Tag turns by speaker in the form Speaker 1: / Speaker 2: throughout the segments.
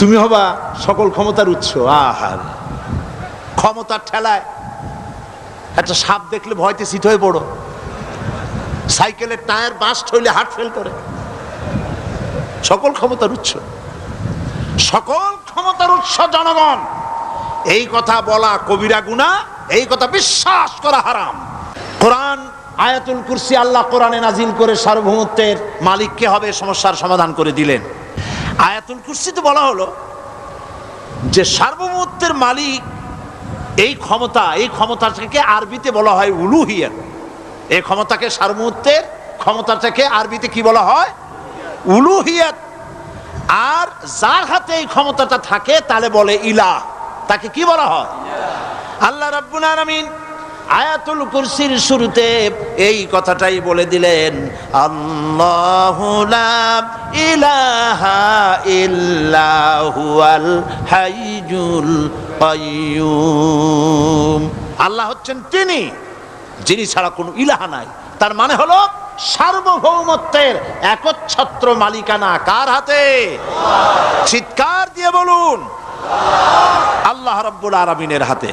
Speaker 1: তুমি হবা সকল ক্ষমতার উৎস। আহার ক্ষমতার ঠেলায় একটা সাপ দেখলে ভয়তে চিত হয়ে পড়ো, সাইকেলের টায়ার বাস্ট হইলে হার্ট ফেল করে। সকল ক্ষমতার উৎস, সকল ক্ষমতার উৎস জনগণ। এই কথা বলা কবিরা গুনাহ, এই কথা বিশ্বাস করা হারাম। কোরআন আয়াতুল কুরসি আল্লাহ কোরআনে নাজিল করে সার্বভৌমত্বের মালিক কে হবে সমস্যার সমাধান করে দিলেন। আয়াতুল কুরসিতে বলা হলো যে সার্বভৌমত্বের মালিক এই ক্ষমতাটাকে আরবিতে বলা হয় উলুহিয়াত। এই ক্ষমতাকে সার্বভৌমত্বের ক্ষমতাটাকে আরবিতে কি বলা হয়? উলুহিয়াত। আর যার হাতে এই ক্ষমতাটা থাকে তাহলে বলে ইলাহ, তাকে কি বলা হয়? আল্লাহ রাব্বুল আলামিন আয়াতুল কুরসির শুরুতে এই কথাটাই বলে দিলেন, আল্লাহু লা ইলাহা ইল্লা হুয়াল হাইয়ুল কাইয়্যুম। আল্লাহ হচ্ছেন তিনি যিনি ছাড়া কোনো ইলাহা নাই। তার মানে হলো সার্বভৌমত্বের একচ্ছত্র মালিকানা কার হাতে? চিৎকার দিয়ে বলুন, আল্লাহ রাব্বুল আলামিনের হাতে।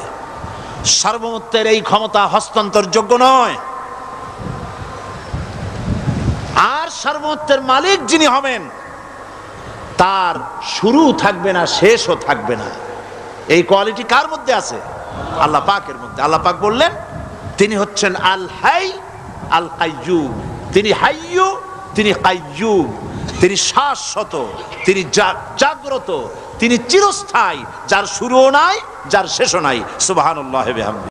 Speaker 1: সার্বভৌমত্বের এই ক্ষমতা হস্তান্তরযোগ্য নয়। আর সার্বভৌমত্বের মালিক যিনি হবেন তার শুরু থাকবে না, শেষও থাকবে না। এই কোয়ালিটি কার মধ্যে আছে? আল্লাহ পাকের মধ্যে। আল্লাহ পাক বললেন তিনি হচ্ছেন আল হাই আল কাইয়্যুম। তিনি হাইয়্যু, তিনি কাইয়্যুম। তিনি শাশ্বত, তিনি জাগ্রত, তিনি চিরস্থায়ী, যার শুরুও নাই, যার শেষও নাই। সুবহানাল্লাহি ওয়া বিহামদিহি।